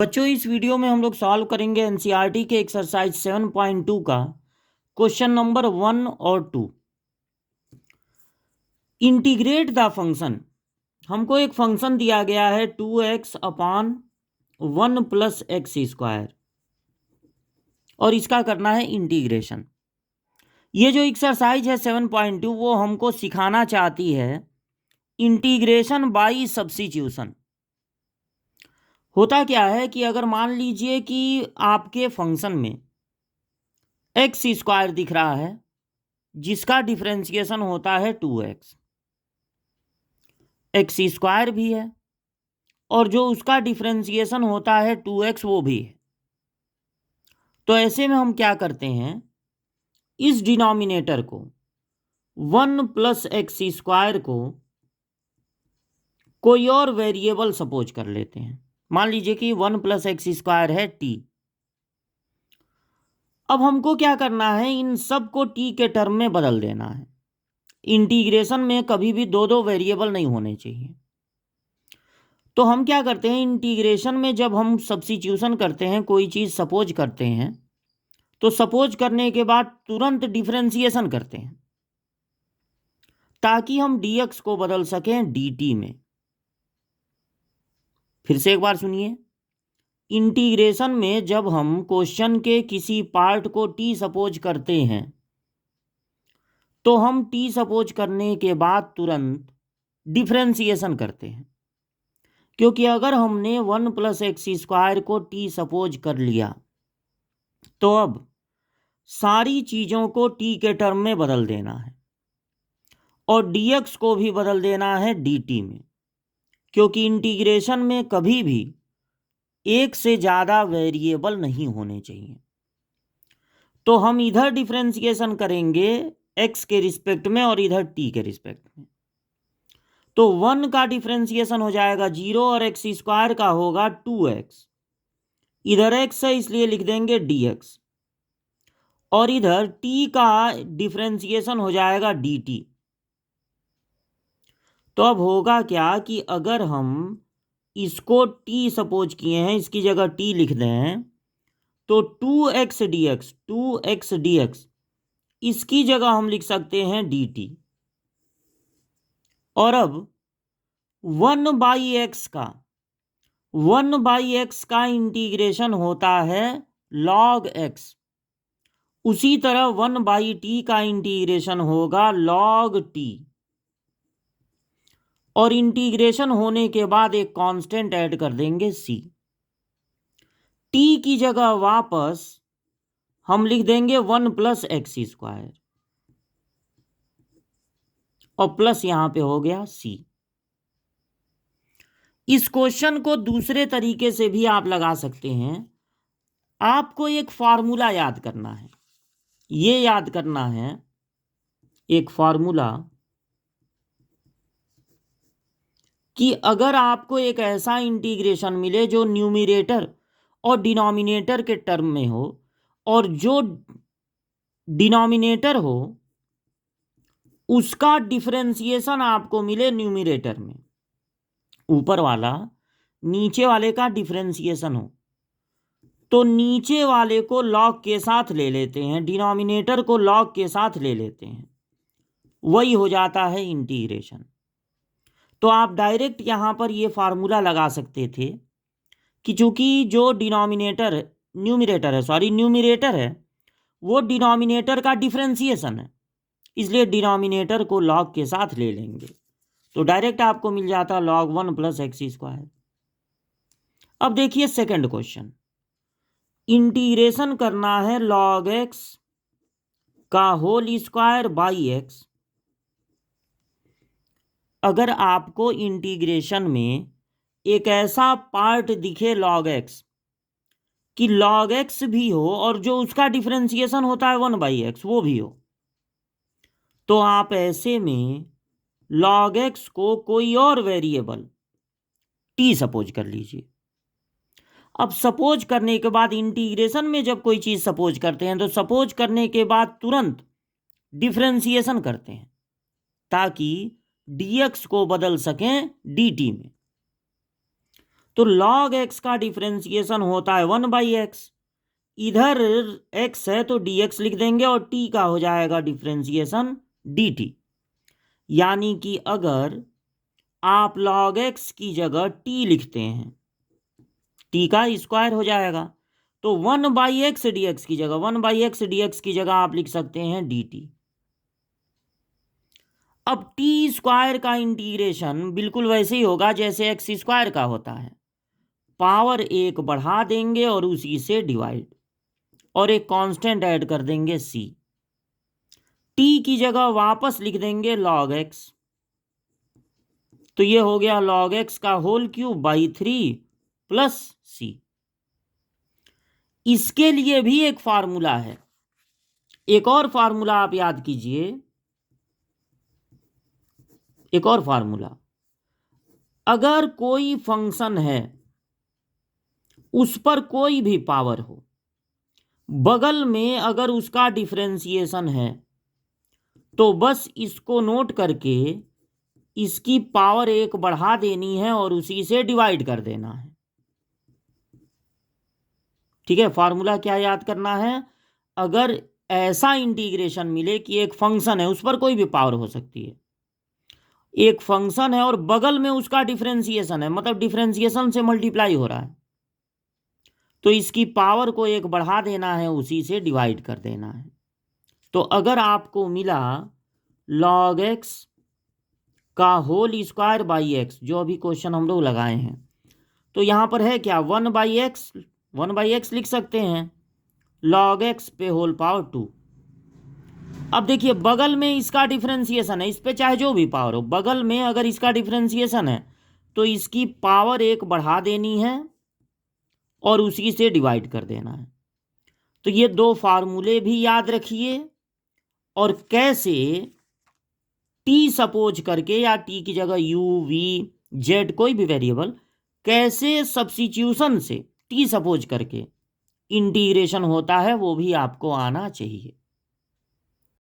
बच्चों, इस वीडियो में हम लोग सॉल्व करेंगे एनसीईआरटी के एक्सरसाइज 7.2 का क्वेश्चन नंबर 1 और 2। Integrate the function. हमको एक फंक्शन दिया गया है 2x अपान 1 प्लस एक्स स्क्वायर और इसका करना है इंटीग्रेशन। ये जो एक्सरसाइज है 7.2 वो हमको सिखाना चाहती है इंटीग्रेशन बाय सब्स्टिट्यूशन। होता क्या है कि अगर मान लीजिए कि आपके फंक्शन में एक्स स्क्वायर दिख रहा है जिसका डिफरेंशिएशन होता है 2x, एक्स स्क्वायर भी है और जो उसका डिफरेंशिएशन होता है 2x वो भी है। तो ऐसे में हम क्या करते हैं, इस डिनोमिनेटर को 1 प्लस एक्स स्क्वायर को कोई और वेरिएबल सपोज कर लेते हैं। मान लीजिए कि 1 प्लस एक्स स्क्वायर है t। अब हमको क्या करना है, इन सब को t के टर्म में बदल देना है। इंटीग्रेशन में कभी भी दो दो वेरिएबल नहीं होने चाहिए। तो हम क्या करते हैं, इंटीग्रेशन में जब हम सब्स्टिट्यूशन करते हैं, कोई चीज़ सपोज करते हैं, तो सपोज करने के बाद तुरंत डिफरेंशिएशन करते हैं ताकि हम dx को बदल सकें dt में। फिर से एक बार सुनिए, इंटीग्रेशन में जब हम क्वेश्चन के किसी पार्ट को t सपोज करते हैं तो हम t सपोज करने के बाद तुरंत डिफरेंशिएशन करते हैं, क्योंकि अगर हमने 1 प्लस एक्स स्क्वायर को t सपोज कर लिया तो अब सारी चीज़ों को t के टर्म में बदल देना है और dx को भी बदल देना है dt में, क्योंकि इंटीग्रेशन में कभी भी एक से ज़्यादा वेरिएबल नहीं होने चाहिए। तो हम इधर डिफरेंशिएशन करेंगे x के रिस्पेक्ट में और इधर t के रिस्पेक्ट में। तो 1 का डिफरेंशिएशन हो जाएगा 0 और एक्स स्क्वायर का होगा 2x। इधर x है इसलिए लिख देंगे dx और इधर t का डिफरेंशिएशन हो जाएगा dt। तो अब होगा क्या कि अगर हम इसको t सपोज किए हैं, इसकी जगह t लिख दें, तो 2x dx इसकी जगह हम लिख सकते हैं dt। और अब 1 बाई एक्स का इंटीग्रेशन होता है log x। उसी तरह 1 बाई टी का इंटीग्रेशन होगा log t। और इंटीग्रेशन होने के बाद एक कांस्टेंट ऐड कर देंगे c। t की जगह वापस हम लिख देंगे 1 प्लस एक्स स्क्वायर और प्लस यहां पे हो गया c। इस क्वेश्चन को दूसरे तरीके से भी आप लगा सकते हैं। आपको एक फॉर्मूला याद करना है, ये याद करना है एक फॉर्मूला कि अगर आपको एक ऐसा इंटीग्रेशन मिले जो न्यूमरेटर और डिनोमिनेटर के टर्म में हो और जो डिनोमिनेटर हो उसका डिफरेंशिएशन आपको मिले न्यूमरेटर में, ऊपर वाला नीचे वाले का डिफरेंशिएशन हो, तो नीचे वाले को लॉग के साथ ले लेते हैं, डिनोमिनेटर को लॉग के साथ ले लेते हैं, वही हो जाता है इंटीग्रेशन। तो आप डायरेक्ट यहाँ पर ये फार्मूला लगा सकते थे कि चूंकि जो न्यूमरेटर है वो डिनोमिनेटर का डिफरेंशिएशन है, इसलिए डिनोमिनेटर को लॉग के साथ ले लेंगे, तो डायरेक्ट आपको मिल जाता log 1 प्लस एक्स स्क्वायर। अब देखिए सेकंड क्वेश्चन, इंटीग्रेशन करना है log x का होल स्क्वायर बाई एक्स। अगर आपको इंटीग्रेशन में एक ऐसा पार्ट दिखे log x कि log x भी हो और जो उसका डिफरेंशिएशन होता है 1 बाई एक्स वो भी हो, तो आप ऐसे में log x को कोई और वेरिएबल t सपोज कर लीजिए। अब सपोज करने के बाद इंटीग्रेशन में जब कोई चीज़ सपोज करते हैं तो सपोज करने के बाद तुरंत डिफरेंशिएशन करते हैं ताकि dx को बदल सकें dt में। तो log x का डिफरेंशिएशन होता है 1/x। इधर x है तो dx लिख देंगे और t का हो जाएगा डिफरेंशिएशन dt। यानी कि अगर आप log x की जगह t लिखते हैं, t का स्क्वायर हो जाएगा, तो 1/x dx की जगह 1/x dx की जगह आप लिख सकते हैं dt। अब टी स्क्वायर का इंटीग्रेशन बिल्कुल वैसे ही होगा जैसे एक्स स्क्वायर का होता है। पावर एक बढ़ा देंगे और उसी से डिवाइड, और एक कांस्टेंट ऐड कर देंगे c। टी की जगह वापस लिख देंगे log x, तो ये हो गया log x का whole cube by 3 plus c। इसके लिए भी एक फार्मूला है, एक और फार्मूला आप याद कीजिए, एक और फार्मूला। अगर कोई फंक्शन है उस पर कोई भी पावर हो, बगल में अगर उसका डिफरेंशिएशन है, तो बस इसको नोट करके इसकी पावर एक बढ़ा देनी है और उसी से डिवाइड कर देना है। ठीक है, फार्मूला क्या याद करना है? अगर ऐसा इंटीग्रेशन मिले कि एक फंक्शन है, उस पर कोई भी पावर हो सकती है, एक फंक्शन है और बगल में उसका डिफरेंशिएशन है, मतलब डिफरेंशिएशन से मल्टीप्लाई हो रहा है, तो इसकी पावर को एक बढ़ा देना है, उसी से डिवाइड कर देना है। तो अगर आपको मिला log x का होल स्क्वायर बाई एक्स, जो अभी क्वेश्चन हम लोग लगाए हैं, तो यहां पर है क्या 1/x लिख सकते हैं, log x पे होल पावर 2। अब देखिए बगल में इसका डिफरेंशिएशन है, इस पे चाहे जो भी पावर हो, बगल में अगर इसका डिफरेंशिएशन है तो इसकी पावर एक बढ़ा देनी है और उसी से डिवाइड कर देना है। तो ये दो फार्मूले भी याद रखिए, और कैसे टी सपोज करके, या टी की जगह यू वी जेड कोई भी वेरिएबल, कैसे सब्स्टिट्यूशन से टी सपोज करके इंटीग्रेशन होता है वो भी आपको आना चाहिए।